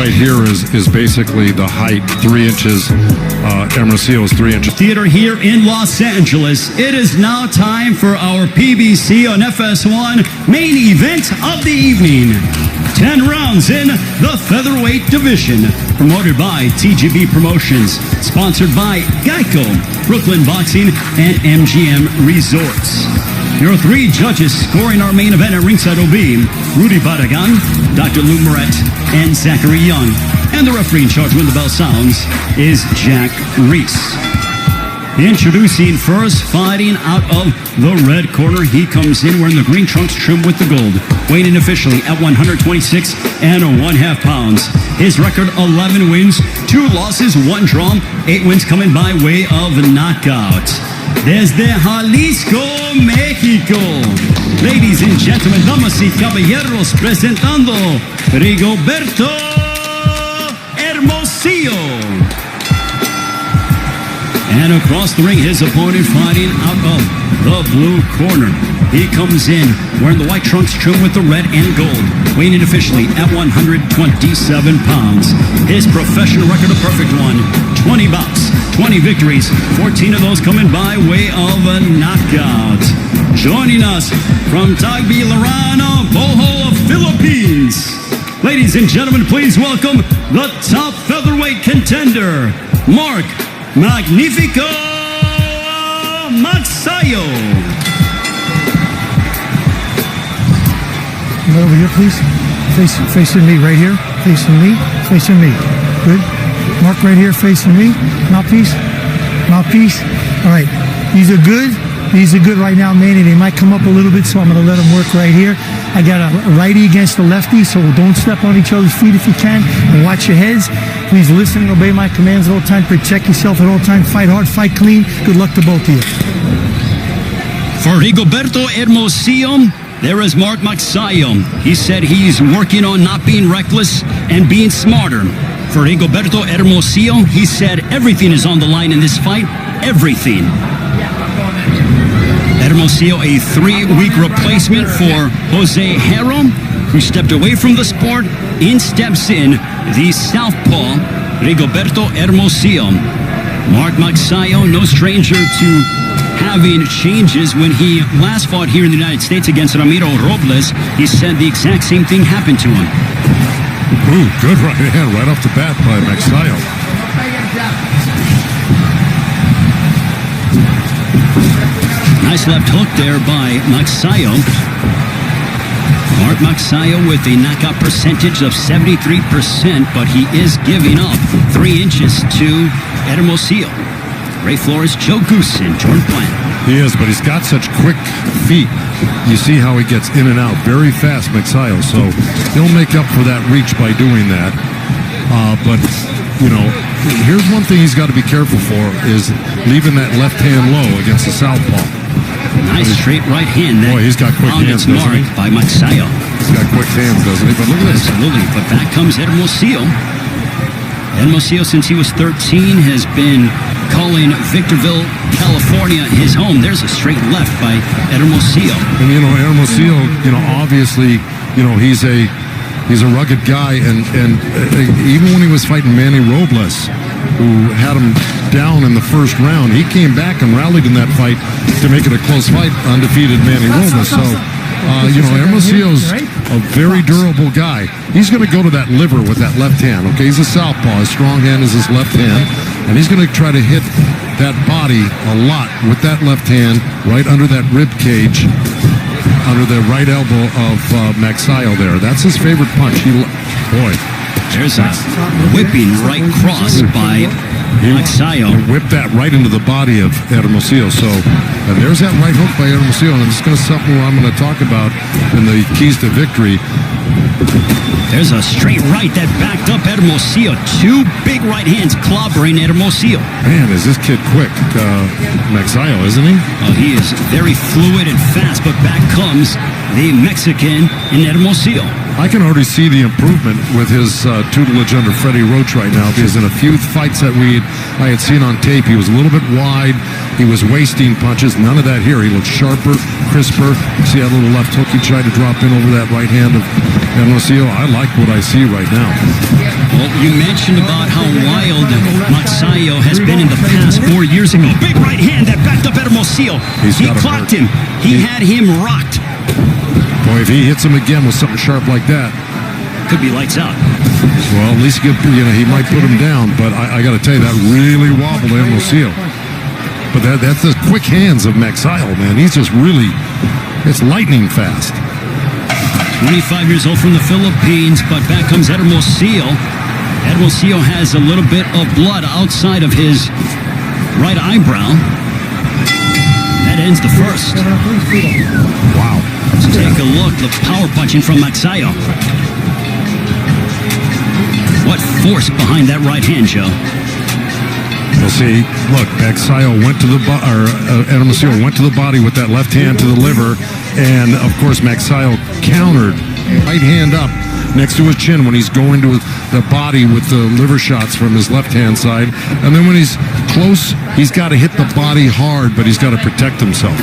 right here is basically the height, 3 inches. Hermosillo is 3 inches. Theater here in Los Angeles. It is now time for our PBC on FS1 main event of the evening. 10 rounds in the featherweight division. Promoted by TGB Promotions. Sponsored by Geico, Brooklyn Boxing, and MGM Resorts. Your 3 judges scoring our main event at ringside will be Rudy Barragan, Dr. Lou Moret, and Zachary Young. And the referee in charge when the bell sounds is Jack Reese. Introducing first, fighting out of the red corner. He comes in wearing the green trunks trimmed with the gold. Weighing in officially at 126 and 1/2 pounds. His record 11 wins, 2 losses, 1 draw, 8 wins coming by way of knockout. Desde Jalisco, México. Ladies and gentlemen, damas y caballeros, presentando Rigobero Hermosillo. And across the ring, his opponent fighting out of the blue corner. He comes in wearing the white trunks trimmed with the red and gold. Weighing in officially at 127 pounds. His professional record a perfect one. 20 bouts, 20 victories, 14 of those coming by way of a knockout. Joining us from Tagbilaran, Bohol, Philippines. Ladies and gentlemen, please welcome the top featherweight contender, Mark Magnifico Magsayo. Over here, please. Facing me right here. Facing me. Facing me. Good. Mark right here facing me. Mouthpiece. Mouthpiece. All right. These are good. These are good right now, Manny. They might come up a little bit, so I'm going to let them work right here. I got a righty against a lefty, so don't step on each other's feet if you can. And watch your heads. Please listen and obey my commands at all times. Protect yourself at all times. Fight hard, fight clean. Good luck to both of you. For Rigobero Hermosillo, there is Mark Magsayo. He said he's working on not being reckless and being smarter. For Rigobero Hermosillo, he said everything is on the line in this fight. Everything. Hermosillo, a 3-week replacement for Jose Herro, who stepped away from the sport. In steps in the southpaw, Rigobero Hermosillo. Mark Magsayo, no stranger to having changes. When he last fought here in the United States against Ramiro Robles, he said the exact same thing happened to him. Ooh, good right hand right off the bat by Magsayo. Nice left hook there by Magsayo. Mark Magsayo with a knockout percentage of 73%, but he is giving up 3 inches to Hermosillo. Ray Flores, Joe Goosen, Jordan Plant. He is, but he's got such quick feet. You see how he gets in and out very fast, Magsayo. So he'll make up for that reach by doing that. But, you know, here's one thing he's got to be careful for is leaving that left hand low against the southpaw. Nice straight right hand. Boy, he's got quick hands, doesn't he? By Magsayo. He's got quick hands, doesn't he? But look at this. Absolutely. But back comes Hermosillo. Hermosillo, since he was 13, has been calling Victorville, California, his home. There's a straight left by Hermosillo. And, you know, Hermosillo, you know, obviously, you know, he's a rugged guy. And even when he was fighting Manny Robles, who had him down in the first round, he came back and rallied in that fight to make it a close fight, undefeated Manny Robles. So, you know, Hermosillo's a very durable guy. He's going to go to that liver with that left hand, okay? He's a southpaw. His strong hand is his left hand. And he's going to try to hit that body a lot with that left hand right under that rib cage, under the right elbow of Magsayo there. That's his favorite punch. Boy. There's a whipping right cross by Magsayo. Whipped that right into the body of Hermosillo. So there's that right hook by Hermosillo, and it's going to something I'm going to talk about in the keys to victory. There's a straight right that backed up Hermosillo. 2 big right hands clobbering Hermosillo. Man, is this kid quick, Magsayo, isn't he? He is very fluid and fast, but back comes the Mexican in Hermosillo. I can already see the improvement with his tutelage under Freddie Roach right now, because in a few fights that I had seen on tape, he was a little bit wide. He was wasting punches. None of that here. He looked sharper, crisper. See that little left hook he tried to drop in over that right hand of Hermosillo? I like what I see right now. Well, you mentioned about how wild Magsayo has been in the past 4 years ago. Big right hand that backed up Hermosillo. He clocked him. He had him rocked. Boy, if he hits him again with something sharp like that, could be lights out. Well, at least he might put him down. But I got to tell you, that really wobbled Hermosillo. But that's the quick hands of Magsayo, man. He's just really, it's lightning fast. 25 years old from the Philippines, but back comes Hermosillo. Hermosillo has a little bit of blood outside of his right eyebrow. That ends the first. Wow. Let's take a look. The power punching from Magsayo. What force behind that right hand, Joe? Well, see, look, Magsayo went to the Hermosillo went to the body with that left hand to the liver, and of course Magsayo countered, right hand up next to his chin when he's going to the body with the liver shots from his left hand side, and then when he's close, he's got to hit the body hard, but he's got to protect himself.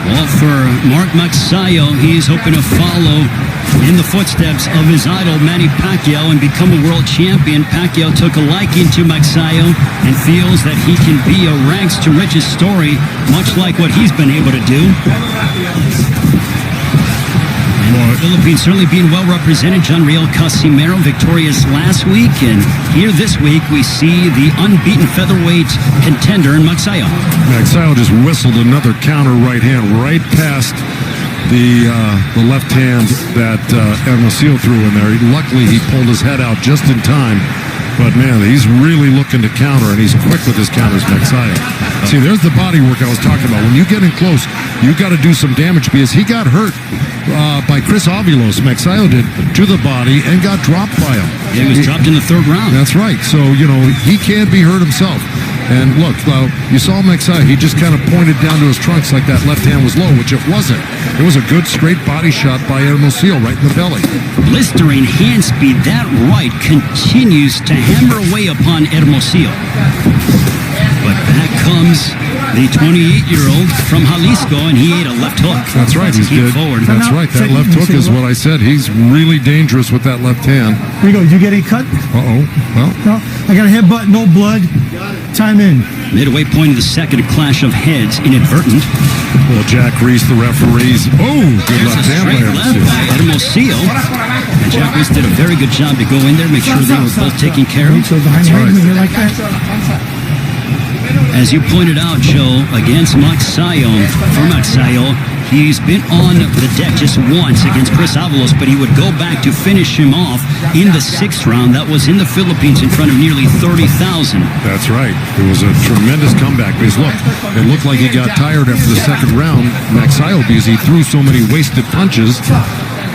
Well, for Mark Magsayo, he's hoping to follow in the footsteps of his idol Manny Pacquiao and become a world champion. Pacquiao took a liking to Magsayo and feels that he can be a rags to riches story, much like what he's been able to do. And the Philippines certainly being well represented. John Riel Casimero victorious last week, and here this week we see the unbeaten featherweight contender in Magsayo. Magsayo just whistled another counter right hand right past the left hand that Hermosillo threw in there. Luckily, he pulled his head out just in time. But, man, he's really looking to counter, and he's quick with his counters, Magsayo. See, there's the body work I was talking about. When you get in close, you got to do some damage because he got hurt by Chris Avilos. Magsayo did to the body and got dropped by him. Yeah, he was dropped in the third round. That's right. So, he can't be hurt himself. And look, you saw Magsayo, he just kind of pointed down to his trunks like that left hand was low, which it wasn't. It was a good straight body shot by Hermosillo right in the belly. Blistering hand speed, that right continues to hammer away upon Hermosillo. But back comes the 28-year-old from Jalisco, and he ate a left hook. That's right, he's good. Forward. That's right, that left hook is what I said. He's really dangerous with that left hand. Rigo, did you get a cut? Uh-oh. Well, No, I got a headbutt, no blood. Time in. Midway point of the second, a clash of heads, inadvertent. well, Jack Reese, the referees. Oh, good There's left a hand by straight left by Hermosillo. And Jack Reese did a very good job to go in there, make sure they were both taken care of. So behind That's right. when you're like that. As you pointed out, Joe, against Magsayo, for Magsayo, he's been on the deck just once against Chris Avalos, but he would go back to finish him off in the sixth round. That was in the Philippines in front of nearly 30,000. That's right. It was a tremendous comeback because, look, it looked like he got tired after the second round, Magsayo, because he threw so many wasted punches.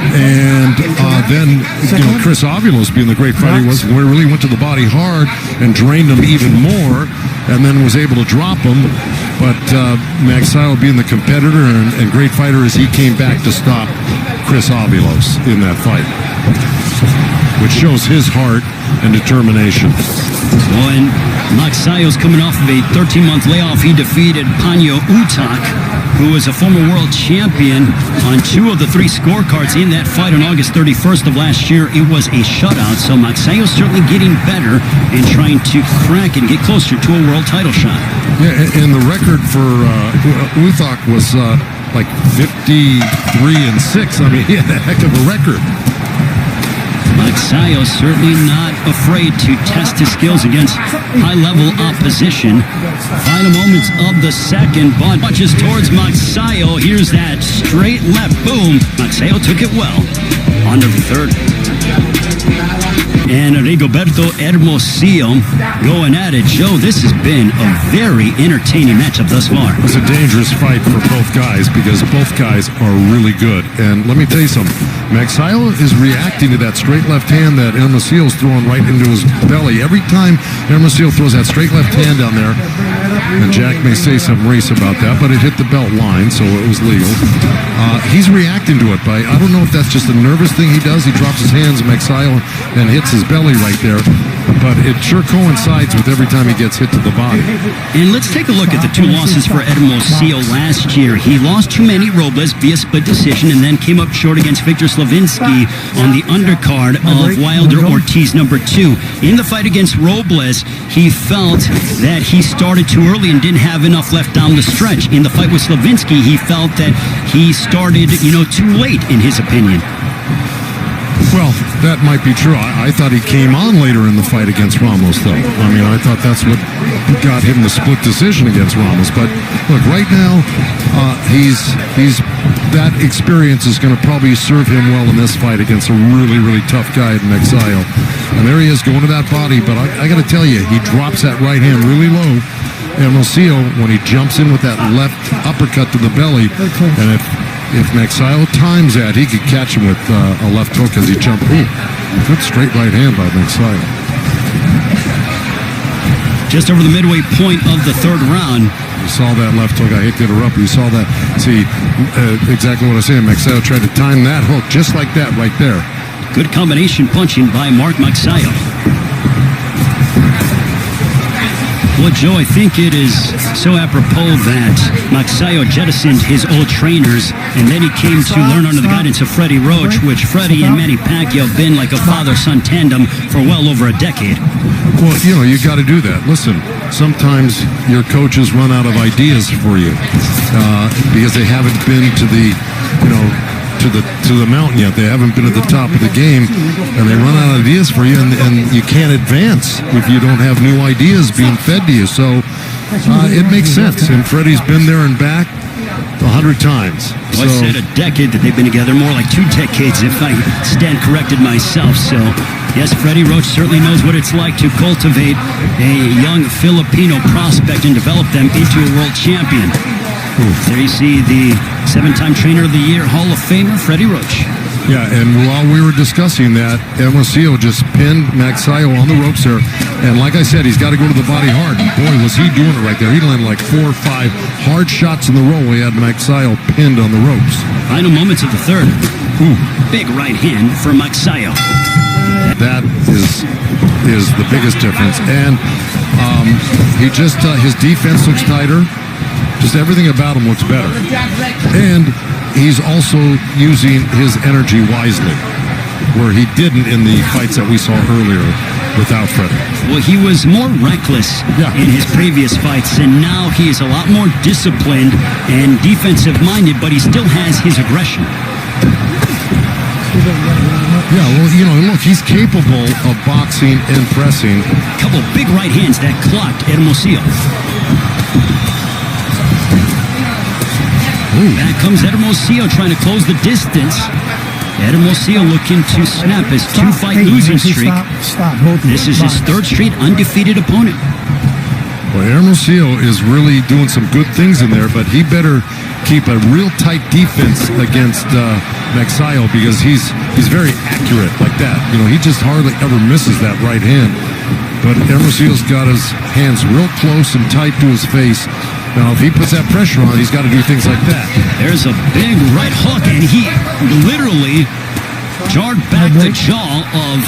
And then, Chris Avilos, being the great fighter he was, really went to the body hard and drained him even more, and then was able to drop him. But Magsayo, being the competitor and great fighter as he came back to stop Chris Avilos in that fight, which shows his heart and determination. Well, and Magsayo's coming off of a 13-month layoff. He defeated Panyo Utak, who was a former world champion, on 2 of the 3 scorecards in that fight on August 31st of last year. It was a shutout, so Magsayo's certainly getting better and trying to crack and get closer to a world title shot. Yeah, and the record for Uthak was like 53-6. I mean, he had a heck of a record. Magsayo certainly not afraid to test his skills against high-level opposition. Final moments of the second, but punches towards Magsayo. Here's that straight left. Boom. Magsayo took it well. On to the third. And Rigobero Hermosillo going at it. Joe, this has been a very entertaining matchup thus far. It's a dangerous fight for both guys because both guys are really good. And let me tell you something. Magsayo is reacting to that straight left hand that Hermosillo's throwing right into his belly. Every time Hermosillo throws that straight left hand down there, And Jack may say some race about that, but it hit the belt line, so it was legal. He's reacting to it by, I don't know if that's just a nervous thing he does. He drops his hands, Magsayo, and hits his belly right there. But it sure coincides with every time he gets hit to the body. And let's take a look at the two losses for Hermosillo last year. He lost to Manny Robles via split decision and then came up short against Victor Slavinsky on the undercard of Wilder Ortiz number 2. In the fight against Robles, he felt that he started too early and didn't have enough left down the stretch. In the fight with Slavinsky, he felt that he started, too late, in his opinion. Well, that might be true. I thought he came on later in the fight against Ramos, though. I mean, I thought that's what got him the split decision against Ramos. But look, right now, that experience is going to probably serve him well in this fight against a really, really tough guy in Magsayo. And there he is going to that body. But I got to tell you, he drops that right hand really low. And Hermosillo, when he jumps in with that left uppercut to the belly, and if Magsayo times that, he could catch him with a left hook as he jumped. Ooh, good straight right hand by Magsayo. Just over the midway point of the third round. You saw that left hook. I hate to interrupt. You saw that. See, exactly what I was saying. Magsayo tried to time that hook just like that right there. Good combination punching by Mark Magsayo. Well, Joe, I think it is so apropos that Magsayo jettisoned his old trainers, and then he came to learn under the guidance of Freddie Roach, which Freddie and Manny Pacquiao have been like a father-son tandem for well over a decade. Well, you got to do that. Listen, sometimes your coaches run out of ideas for you because they haven't been to the, to the mountain yet. They haven't been at the top of the game, and they run out of ideas for you, and you can't advance if you don't have new ideas being fed to you. So it makes sense. And Freddie's been there and back 100 times. Well, I said a decade that they've been together, more like 2 decades if I stand corrected myself. So, yes, Freddie Roach certainly knows what it's like to cultivate a young Filipino prospect and develop them into a world champion. There you see the 7-time Trainer of the Year Hall of Famer, Freddie Roach. Yeah, and while we were discussing that, Hermosillo just pinned Magsayo on the ropes there. And like I said, he's got to go to the body hard. Boy, was he doing it right there. He landed like 4 or 5 hard shots in the row. He had Magsayo pinned on the ropes. Final moments of the third. Big right hand for Magsayo. That is the biggest difference. And he just, his defense looks tighter. Just everything about him looks better. And he's also using his energy wisely, where he didn't in the fights that we saw earlier without Freddie. Well, he was more reckless in his previous fights, and now he is a lot more disciplined and defensive-minded, but he still has his aggression. Yeah, well, look, he's capable of boxing and pressing. Couple big right hands that clocked Hermosillo. Back comes Hermosillo trying to close the distance. Hermosillo looking to snap his 2-fight losing streak. This is his 3rd straight undefeated opponent. Well, Hermosillo is really doing some good things in there, but he better keep a real tight defense against Magsayo because he's very accurate like that. He just hardly ever misses that right hand. But Hermosillo's got his hands real close and tight to his face. Now, if he puts that pressure on, he's got to do things like that. There's a big right hook, and he literally jarred back the jaw of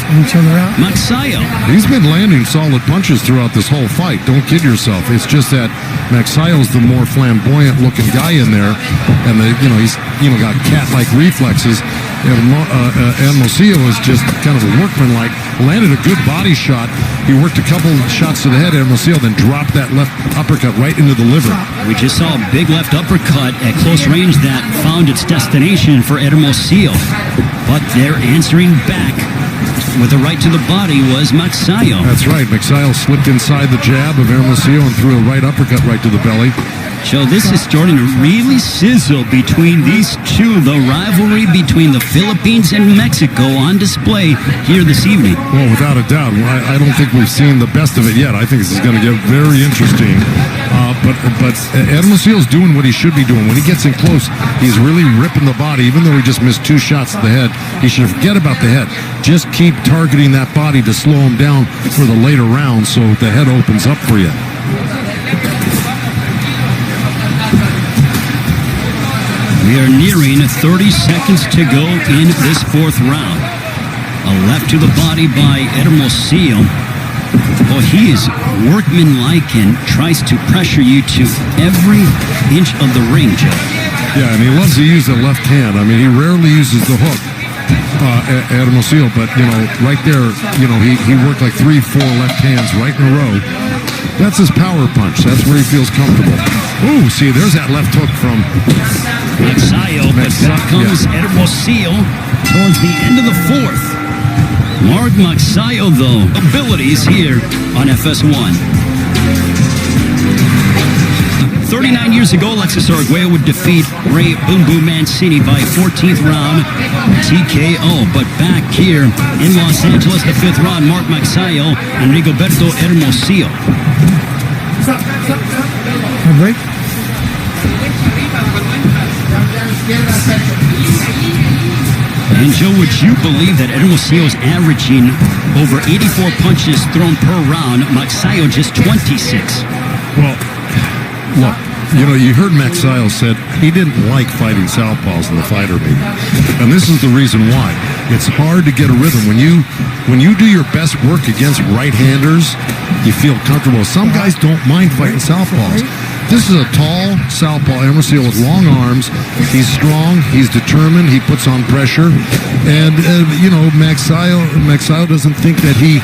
Magsayo. He's been landing solid punches throughout this whole fight. Don't kid yourself. It's just that Magsayo's the more flamboyant-looking guy in there, and he's got cat-like reflexes. Hermosillo is just kind of a workman-like. Landed a good body shot. He worked a couple shots to the head of Hermosillo, then dropped that left uppercut right into the liver. We just saw a big left uppercut at close range that found its destination for Hermosillo. But they're answering back with a right to the body was Magsayo. That's right. Magsayo slipped inside the jab of Hermosillo and threw a right uppercut right to the belly. So this is starting to really sizzle between these two. The rivalry between the Philippines and Mexico on display here this evening. Well, without a doubt. I don't think we've seen the best of it yet. I think this is going to get very interesting. But Hermosillo's doing what he should be doing. When he gets in close, he's really ripping the body. Even though he just missed 2 shots to the head, he should forget about the head. Just keep targeting that body to slow him down for the later rounds so the head opens up for you. We are nearing 30 seconds to go in this fourth round. A left to the body by Hermosillo. Well, he is workmanlike and tries to pressure you to every inch of the ring, Joe. Yeah, and he loves to use the left hand. I mean, he rarely uses the hook, Hermosillo, but, right there, he worked like 3-4 left hands right in a row. That's his power punch. That's where he feels comfortable. Ooh, see, there's that left hook from Magsayo, but back comes Hermosillo towards the end of the fourth. Mark Magsayo, though, abilities here on FS1. 39 years ago, Alexis Arguello would defeat Ray Boom Boom Mancini by 14th round TKO. But back here in Los Angeles, the fifth round, Mark Magsayo and Rigobero Hermosillo. Break. And Joe, would you believe that Hermosillo is averaging over 84 punches thrown per round? Magsayo just 26. Well, look, you heard Magsayo said he didn't like fighting southpaws in the fighter meeting. And this is the reason why. It's hard to get a rhythm. When you do your best work against right-handers, you feel comfortable. Some guys don't mind fighting southpaws. This is a tall southpaw, Hermosillo, with long arms. He's strong. He's determined. He puts on pressure. And, Magsayo doesn't think that he,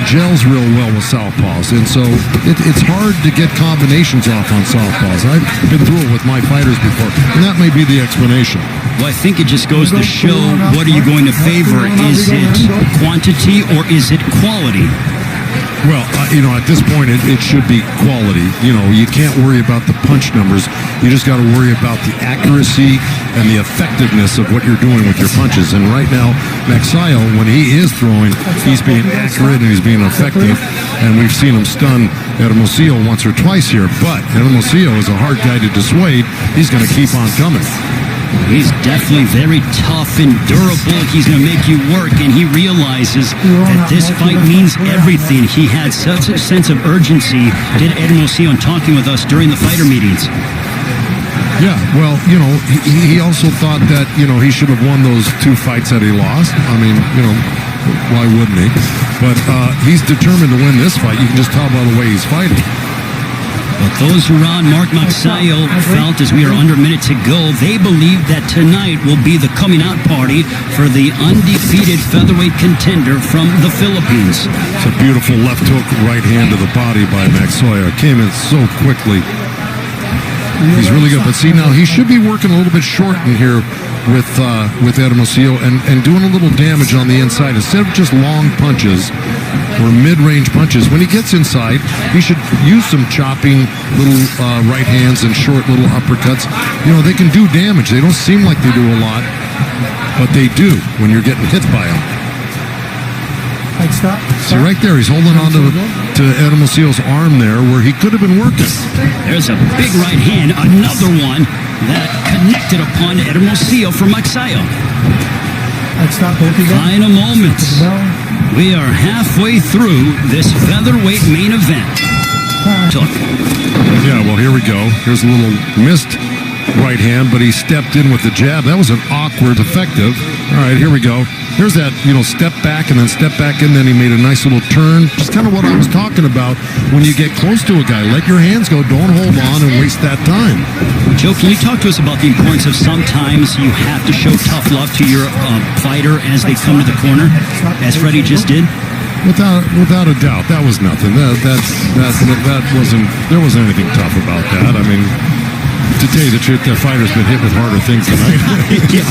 gels real well with southpaws. And so it's hard to get combinations off on southpaws. I've been through it with my fighters before, and that may be the explanation. Well, I think it just goes to show what are you going to favor. Is it quantity or is it quality? Well, at this point, it should be quality. You can't worry about the punch numbers. You just got to worry about the accuracy and the effectiveness of what you're doing with your punches. And right now, Magsayo, when he is throwing, he's being accurate and he's being effective. And we've seen him stun Hermosillo once or twice here. But Hermosillo is a hard guy to dissuade. He's going to keep on coming. He's definitely very tough and durable. He's going to make you work, and he realizes that this fight means everything. He had such a sense of urgency, did Hermosillo, in talking with us during the fighter meetings. Yeah, well, he also thought that, he should have won those 2 fights that he lost. I mean, why wouldn't he? But he's determined to win this fight. You can just tell by the way he's fighting. But those around Mark Magsayo felt, as we are under a minute to go, they believe that tonight will be the coming out party for the undefeated featherweight contender from the Philippines. It's a beautiful left hook, right hand to the body by Magsayo. Came in so quickly. He's really good. But see, now he should be working a little bit short in here with Hermosillo and doing a little damage on the inside instead of just long punches or mid-range punches. When he gets inside, he should use some chopping little right hands and short little uppercuts. They can do damage. They don't seem like they do a lot, but they do when you're getting hit by them. Stop. See, right there, he's holding on to Hermosillo's arm there where he could have been working. There's a big right hand, another one that connected upon Hermosillo from Magsayo. Final moments. We are halfway through this featherweight main event. Yeah, well, here we go. Here's a little missed right hand, but he stepped in with the jab. That was an awkward, effective. All right, here we go. Here's that, step back and then step back, and then he made a nice little turn. Just kind of what I was talking about when you get close to a guy. Let your hands go. Don't hold on and waste that time. Joe, can you talk to us about the importance of sometimes you have to show tough love to your fighter as they come to the corner, as Freddie just did? Without a doubt, that was nothing. That wasn't. There wasn't anything tough about that. I mean, to tell you the truth, that fighter's been hit with harder things tonight. Yeah.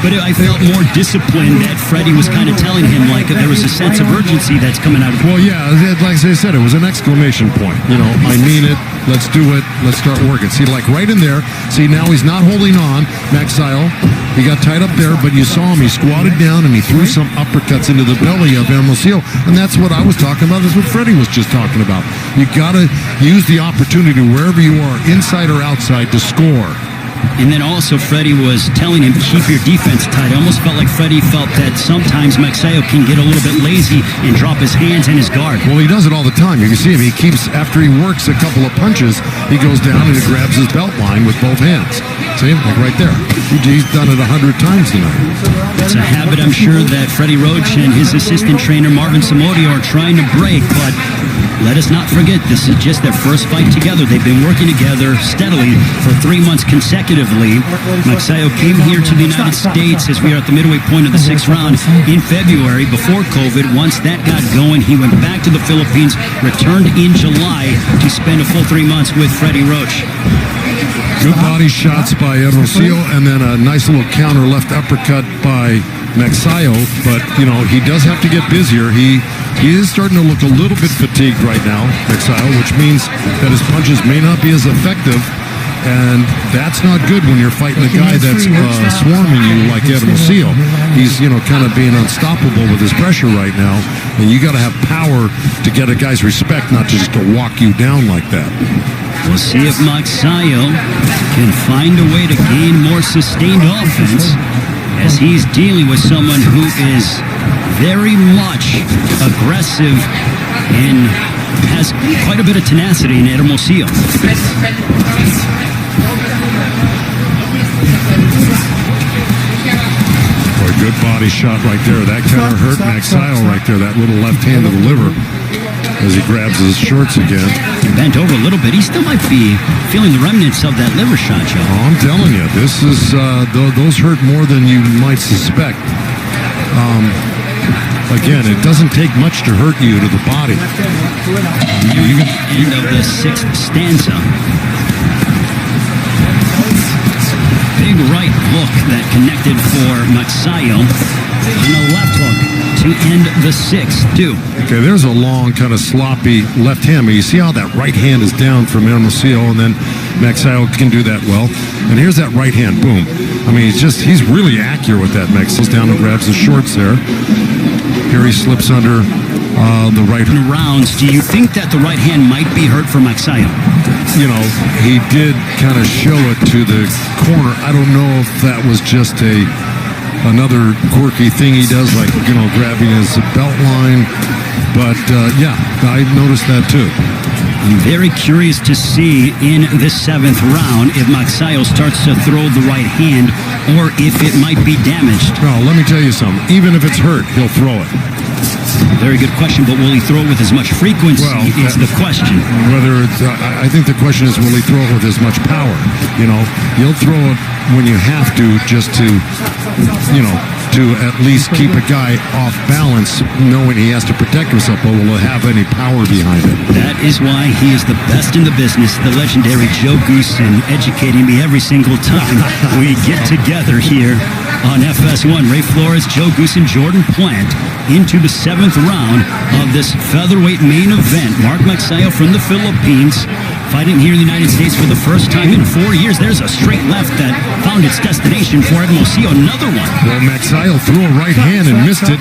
But I felt more disciplined that Freddie was kind of telling him like there was a sense of urgency that's coming out of. Well, yeah, like I said, it was an exclamation point. I mean it. Let's do it. Let's start working. See, like right in there. See, now he's not holding on. Magsayo, he got tied up there, but you saw him. He squatted down and he threw some uppercuts into the belly of Hermosillo, and that's what I was talking about. That's what Freddie was just talking about. You got to use the opportunity wherever you are, inside or outside, to score. And then also Freddie was telling him, keep your defense tight. I almost felt like Freddie felt that sometimes Magsayo can get a little bit lazy and drop his hands and his guard. Well, he does it all the time. You can see him. He keeps, after he works a couple of punches, he goes down and he grabs his belt line with both hands. See him? Like right there. He's done it 100 times tonight. It's a habit I'm sure that Freddie Roach and his assistant trainer Marvin Samodio are trying to break, but let us not forget, this is just their first fight together. They've been working together steadily for 3 months consecutively. Magsayo came here to the United States as we are at the midway point of the 6th round in February before COVID. Once that got going, he went back to the Philippines, returned in July to spend a full 3 months with Freddie Roach. Good body shots by Hermosillo, and then a nice little counter left uppercut by Magsayo. But, he does have to get busier. He is starting to look a little bit fatigued right now, Magsayo, which means that his punches may not be as effective. And that's not good when you're fighting a guy that's swarming you like Hermosillo. He's, kind of being unstoppable with his pressure right now. And you got to have power to get a guy's respect, not just to walk you down like that. We'll see if Magsayo can find a way to gain more sustained offense as he's dealing with someone who is very much aggressive and has quite a bit of tenacity in Hermosillo. Boy, good body shot right there. That kind of hurt Magsayo right there, that little left hand to the liver as he grabs his shorts again. He bent over a little bit. He still might be feeling the remnants of that liver shot, Joe. Oh, I'm telling you, this is those hurt more than you might suspect. Again, it doesn't take much to hurt you to the body. End of the 6th stanza. Big right hook that connected for Magsayo. And a left hook to end the 6th, too. Okay, there's a long, kind of sloppy left hand. But you see how that right hand is down from Hermosillo, and then Magsayo can do that well. And here's that right hand, boom. I mean, he's really accurate with that. Magsayo's down and grabs his shorts there. Here he slips under the right hand. Rounds, do you think that the right hand might be hurt for Magsayo? He did kind of show it to the corner. I don't know if that was just another quirky thing he does, like, grabbing his belt line. But, yeah, I noticed that too. I'm very curious to see in the 7th round if Magsayo starts to throw the right hand or if it might be damaged. Well, let me tell you something. Even if it's hurt, he'll throw it. Very good question, but will he throw it with as much frequency is the question. Whether it's, I think the question is, will he throw it with as much power? He'll throw it when you have to, just to at least keep a guy off balance, knowing he has to protect himself, but will it have any power behind it? That is why he is the best in the business, the legendary Joe Goosen, educating me every single time we get together here on FS1. Ray Flores, Joe Goosen, Jordan Plant into the 7th round of this featherweight main event. Mark Magsayo from the Philippines fighting here in the United States for the first time in 4 years. There's a straight left that found its destination for Hermosillo. Another one. Well, Magsayo threw a right hand and missed it.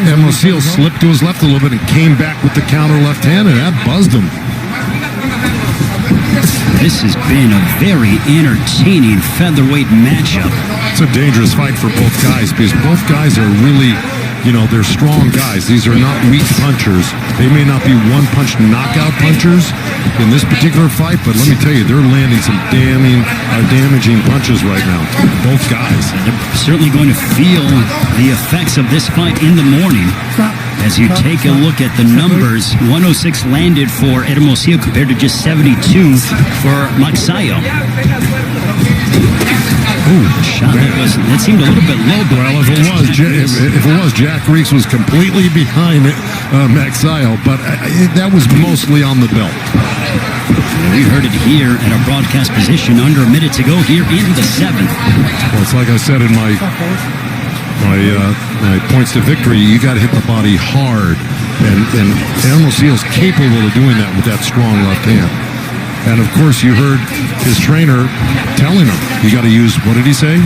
Hermosillo slipped to his left a little bit and came back with the counter left hand, and that buzzed him. This has been a very entertaining featherweight matchup. It's a dangerous fight for both guys because both guys are really, they're strong guys. These are not weak punchers. They may not be one-punch knockout punchers in this particular fight, but let me tell you, they're landing some damaging punches right now. Both guys. They're certainly going to feel the effects of this fight in the morning. As you take a look at the numbers, 106 landed for Hermosillo compared to just 72 for Magsayo. Ooh, shot that seemed a little bit low. Well, if it was, Jack Reeks was completely behind Magsayo, but that was mostly on the belt. We heard it here at our broadcast position under a minute to go here in the 7th. Well, it's like I said in my points to victory, you got to hit the body hard, and Hermosillo's capable of doing that with that strong left hand. And of course, you heard his trainer telling him, you got to use, what did he say?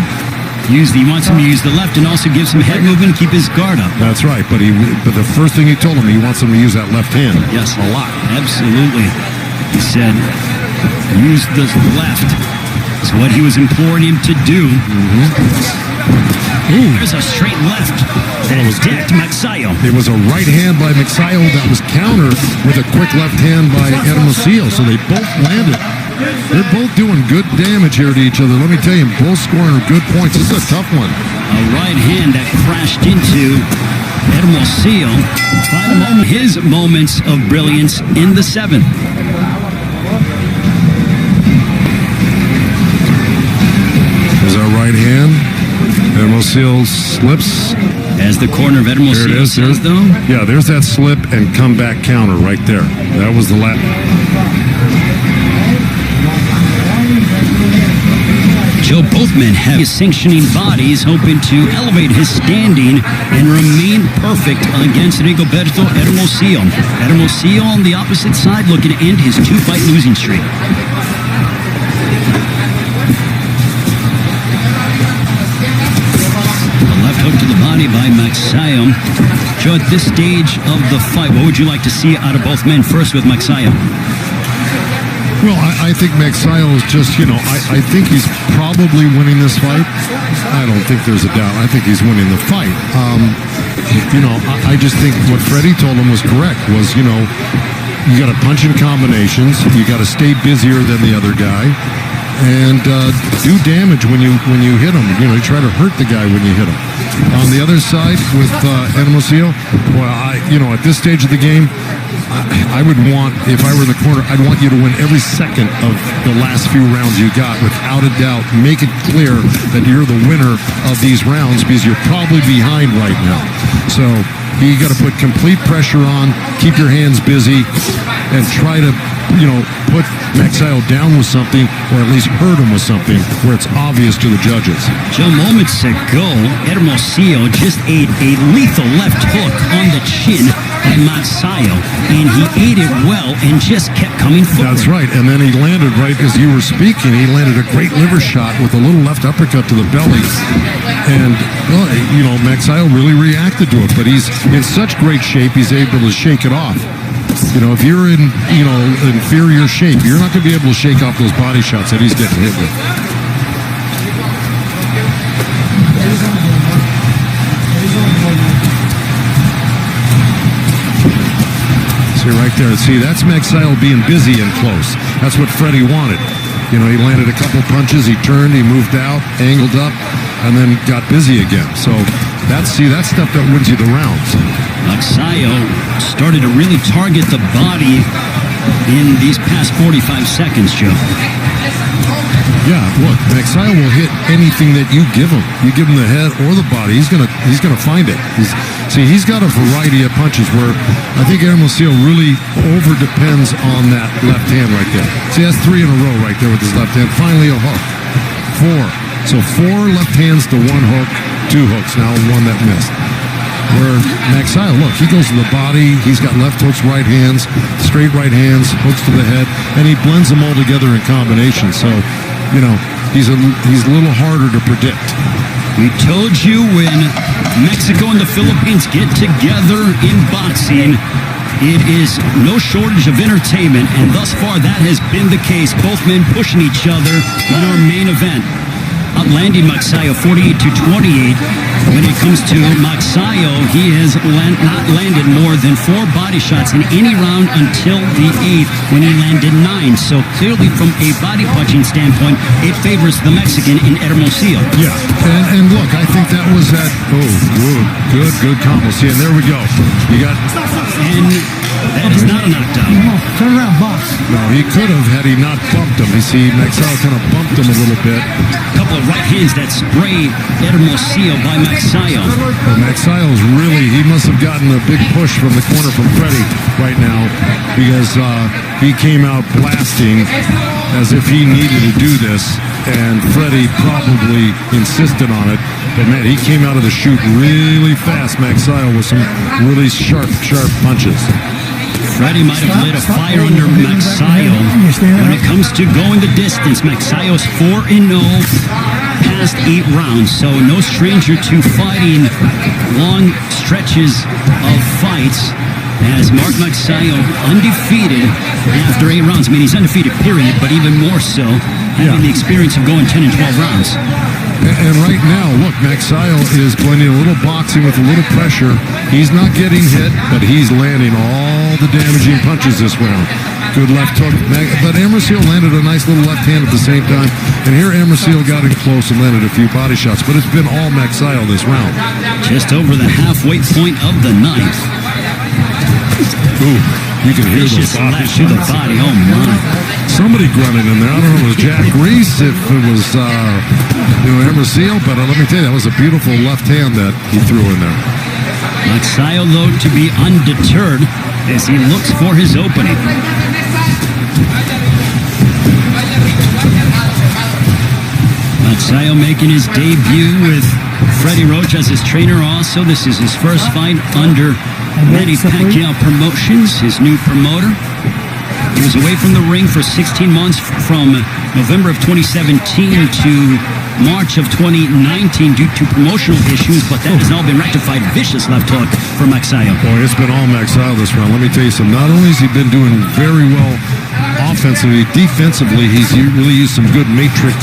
He wants him to use the left and also give some head movement and keep his guard up. That's right, but the first thing he told him, he wants him to use that left hand. Yes, a lot. Absolutely. He said, use the left. It's what he was imploring him to do. There's a straight left that decked Magsayo. It was a right hand by Magsayo that was countered with a quick left hand by Hermosillo. So they both landed. They're both doing good damage here to each other. Let me tell you, both scoring good points. This is a tough one. A right hand that crashed into Hermosillo. His moments of brilliance in the seventh. There's our right hand. Hermosillo slips. As the corner of Hermosillo says, though. Yeah, there's that slip and comeback counter right there. That was the last. Joe, both men have sanctioning bodies, hoping to elevate his standing and remain perfect against Rigobero Hermosillo. Hermosillo on the opposite side, looking to end his two-fight losing streak. A left hook to the body by Magsayo. Joe, at this stage of the fight, what would you like to see out of both men? First with Magsayo. Well, I think Magsayo is just, I think he's probably winning this fight. I don't think there's a doubt. I think he's winning the fight. I just think what Freddie told him was correct, was, you got to punch in combinations. You got to stay busier than the other guy. And do damage when you hit him. You try to hurt the guy when you hit him. On the other side with Hermosillo, well, at this stage of the game, I would want, if I were in the corner, I'd want you to win every second of the last few rounds you got, without a doubt. Make it clear that you're the winner of these rounds, because you're probably behind right now. So you got to put complete pressure on, keep your hands busy, and try to, put Magsayo down with something, or at least hurt him with something where it's obvious to the judges. Joe, moments ago, Hermosillo just ate a lethal left hook on the chin by Magsayo, and he ate it well and just kept coming forward. That's right, and then he landed, right as you were speaking, he landed a great liver shot with a little left uppercut to the belly. And, Magsayo really reacted to it, but he's in such great shape, he's able to shake it off. If you're in, inferior shape, you're not going to be able to shake off those body shots that he's getting hit with. See right there. See, that's Magsayo being busy and close. That's what Freddie wanted. He landed a couple punches, he turned, he moved out, angled up, and then got busy again. So that's stuff that wins you the rounds. Magsayo started to really target the body in these past 45 seconds, Joe. Yeah, look, Magsayo will hit anything that you give him. You give him the head or the body, he's gonna find it. He's got a variety of punches where I think Hermosillo really over depends on that left hand right there. See, that's 3 in a row right there with his left hand. Finally a hook. 4. So 4 left hands to 1 hook, 2 hooks now, 1 that missed. Where Magsayo, look, he goes to the body, he's got left hooks, right hands, straight right hands, hooks to the head, and he blends them all together in combination. So, he's a little harder to predict. We told you when Mexico and the Philippines get together in boxing, it is no shortage of entertainment, and thus far that has been the case. Both men pushing each other in our main event. Outlanding Magsayo 48-28. When it comes to Magsayo, he has not landed more than 4 body shots in any round until the 8th, when he landed 9. So clearly from a body punching standpoint, it favors the Mexican in Hermosillo. Yeah, and look, I think that was that, good combo. See, and there we go. You got... And that is not a knockdown. Turn around, box. No, he could have had he not bumped him. You see, Magsayo kind of bumped him a little bit. A couple of right hands that spray Hermosillo by Magsayo. Well, Magsayo's really, he must have gotten a big push from the corner from Freddie right now, because he came out blasting as if he needed to do this, and Freddie probably insisted on it. But man, he came out of the chute really fast, Magsayo, with some really sharp punches. Freddie might have lit a fire under Magsayo. When it comes to going the distance, Magsayo's 4-0 past 8 rounds, so no stranger to fighting long stretches of fights. As Mark Magsayo undefeated after 8 rounds. I mean, he's undefeated, period, but even more so having the experience of going 10 and 12 rounds. And right now, look, Magsayo is blending a little boxing with a little pressure. He's not getting hit, but he's landing all the damaging punches this round. Good left hook. But Hermosillo landed a nice little left hand at the same time. And here Hermosillo got in close and landed a few body shots. But it's been all Magsayo this round. Just over the halfway point of the ninth. Ooh, you can hear those Vicious body left to the shots. body. Oh, my. Somebody grunting in there. I don't know if it was Jack Reese, if it was Hermosillo, but let me tell you, that was a beautiful left hand that he threw in there. Magsayo, though, to be undeterred as he looks for his opening. Magsayo making his debut with Freddie Roach as his trainer also. This is his first fight under Manny Pacquiao Promotions, his new promoter. He was away from the ring for 16 months from November of 2017 to March of 2019 due to promotional issues, but that has now been rectified. Vicious left hook for Magsayo. Boy, it's been all Magsayo this round. Let me tell you something. Not only has he been doing very well offensively, defensively, he's really used some good matrix,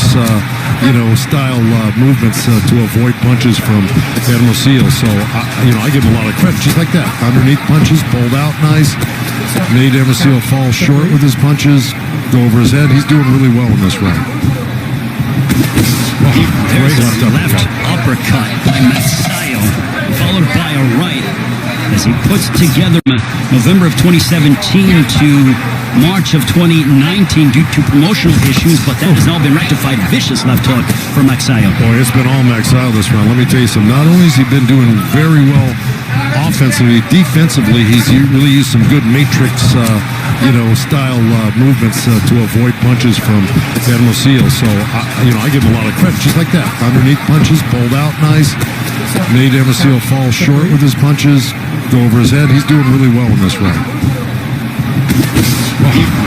style movements to avoid punches from Hermosillo. So, I give him a lot of credit. Just like that. Underneath punches, pulled out nice. Made Hermosillo fall short with his punches, go over his head. He's doing really well in this round. There's a left uppercut by Magsayo, followed by a right as he puts together November of 2017 to March of 2019 due to promotional issues, but that has now been rectified. Vicious left hook for Magsayo. Boy, it's been all Magsayo this round. Let me tell you something. Not only has he been doing very well offensively, defensively, he's really used some good matrix, style movements to avoid punches from Hermosillo. So, I give him a lot of credit. Just like that. Underneath punches, pulled out nice. Made Hermosillo fall short with his punches, go over his head. He's doing really well in this round.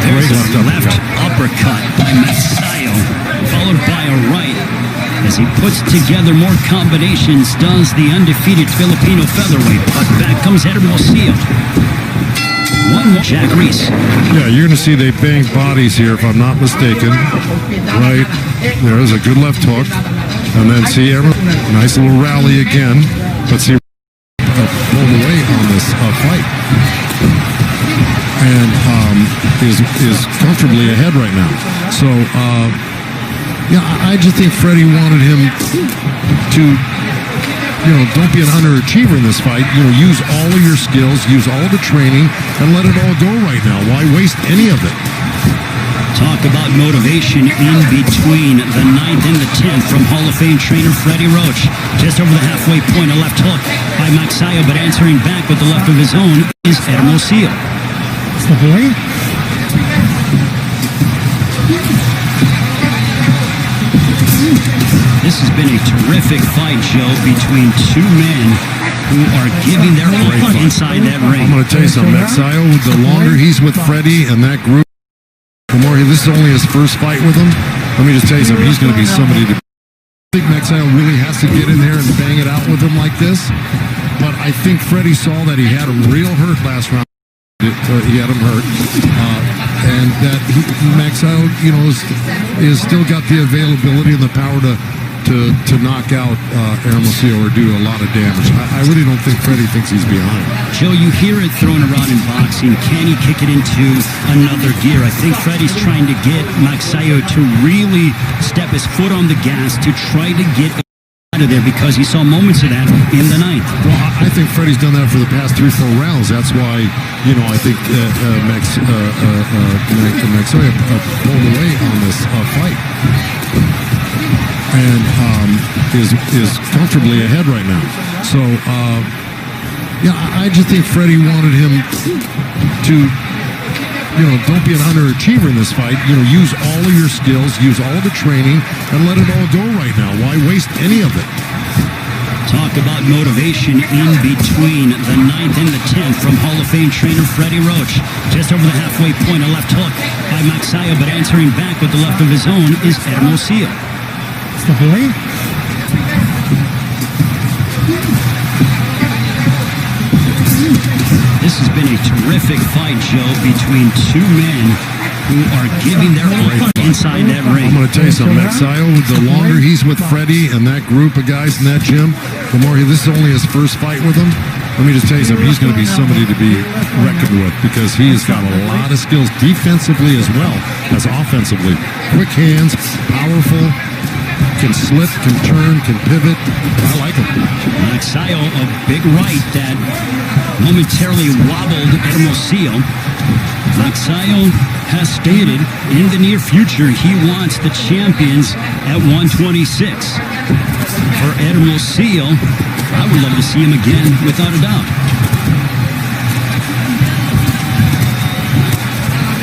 There's a left uppercut by Magsayo, followed by a right as he puts together more combinations, does the undefeated Filipino featherweight. But back comes Hermosillo. One more. Jack Reese. Yeah, you're going to see they bang bodies here, if I'm not mistaken. Right. There's a good left hook. And then see, nice little rally again. But see, pulled away on this fight. And is comfortably ahead right now. So, I just think Freddie wanted him to, don't be an underachiever in this fight. Use all of your skills, use all of the training, and let it all go right now. Why waste any of it? Talk about motivation in between the 9th and the 10th from Hall of Fame trainer Freddie Roach. Just over the halfway point, a left hook by Magsayo, but answering back with the left of his own is Hermosillo. It's the boy. This has been a terrific fight, Joe, between two men who are giving their all inside that ring. I'm going to tell you something, Magsayo, the longer he's with Freddie and that group, the more this is only his first fight with him. Let me just tell you something, he's going to be somebody to... I think Magsayo really has to get in there and bang it out with him like this. But I think Freddie saw that he had him real hurt last round. He had him hurt. And that Magsayo, is still got the availability and the power to knock out Hermosillo or do a lot of damage. I really don't think Freddie thinks he's behind. Joe, you hear it thrown around in boxing. Can he kick it into another gear? I think Freddie's trying to get Magsayo to really step his foot on the gas to try to get out of there because he saw moments of that in the 9th. Well, I think Freddie's done that for the past 3-4 rounds. That's why, I think Magsayo pulled away on this fight. And is comfortably ahead right now. So, I just think Freddie wanted him to, don't be an underachiever in this fight. Use all of your skills, use all of the training, and let it all go right now. Why waste any of it? Talk about motivation in between the 9th and the 10th from Hall of Fame trainer Freddie Roach. Just over the halfway point, a left hook by Magsayo, but answering back with the left of his own is Hermosillo. It's the boy. This has been a terrific fight, Joe, between two men who are giving their all inside that ring. I'm going to tell you something, Magsayo, the longer he's with Freddie and that group of guys in that gym, the more this is only his first fight with them. Let me just tell you something, he's going to be somebody to be reckoned with because he has got a lot of skills defensively as well as offensively. Quick hands, powerful, can slip, can turn, can pivot. I like him. Magsayo, a big right that momentarily wobbled Hermosillo. Magsayo has stated in the near future he wants the champions at 126. For Hermosillo, I would love to see him again, without a doubt.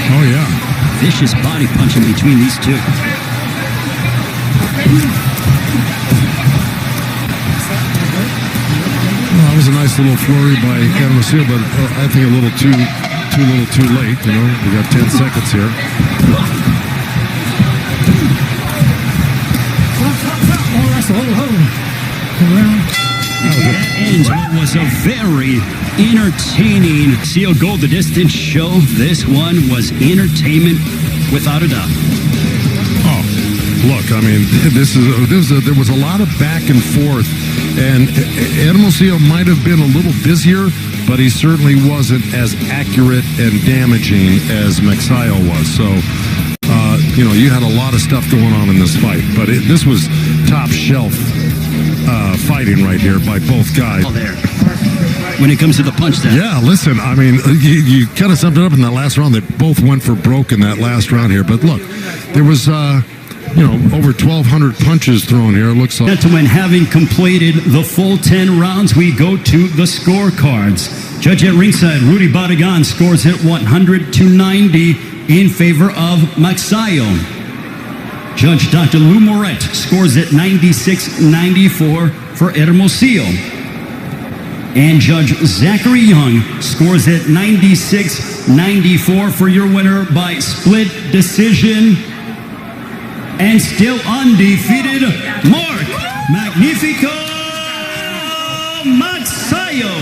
Oh, yeah. Vicious body punching between these two. Well, that was a nice little flurry by Hermosillo, but I think a little too late. You know, we got 10 seconds here. That ends what was a very entertaining Seal Go the Distance show. This one was entertainment without a doubt. Oh, look, I mean, there was a lot of back and forth, and Hermosillo might have been a little busier, but he certainly wasn't as accurate and damaging as Magsayo was. So, you know, you had a lot of stuff going on in this fight, but this was top shelf fighting right here by both guys. There. When it comes to the punch down. Yeah, listen, I mean, you kind of summed it up in that last round. They both went for broke in that last round here. But look, there was, you know, over 1,200 punches thrown here. It looks like. Gentlemen, having completed the full 10 rounds, we go to the scorecards. Judge at ringside, Rudy Barragan scores at 100 to 90 in favor of Magsayo. Judge Dr. Lou Moret scores at 96-94 for Hermosillo. And Judge Zachary Young scores at 96-94 for your winner by split decision. And still undefeated, Mark Magnifico Magsayo.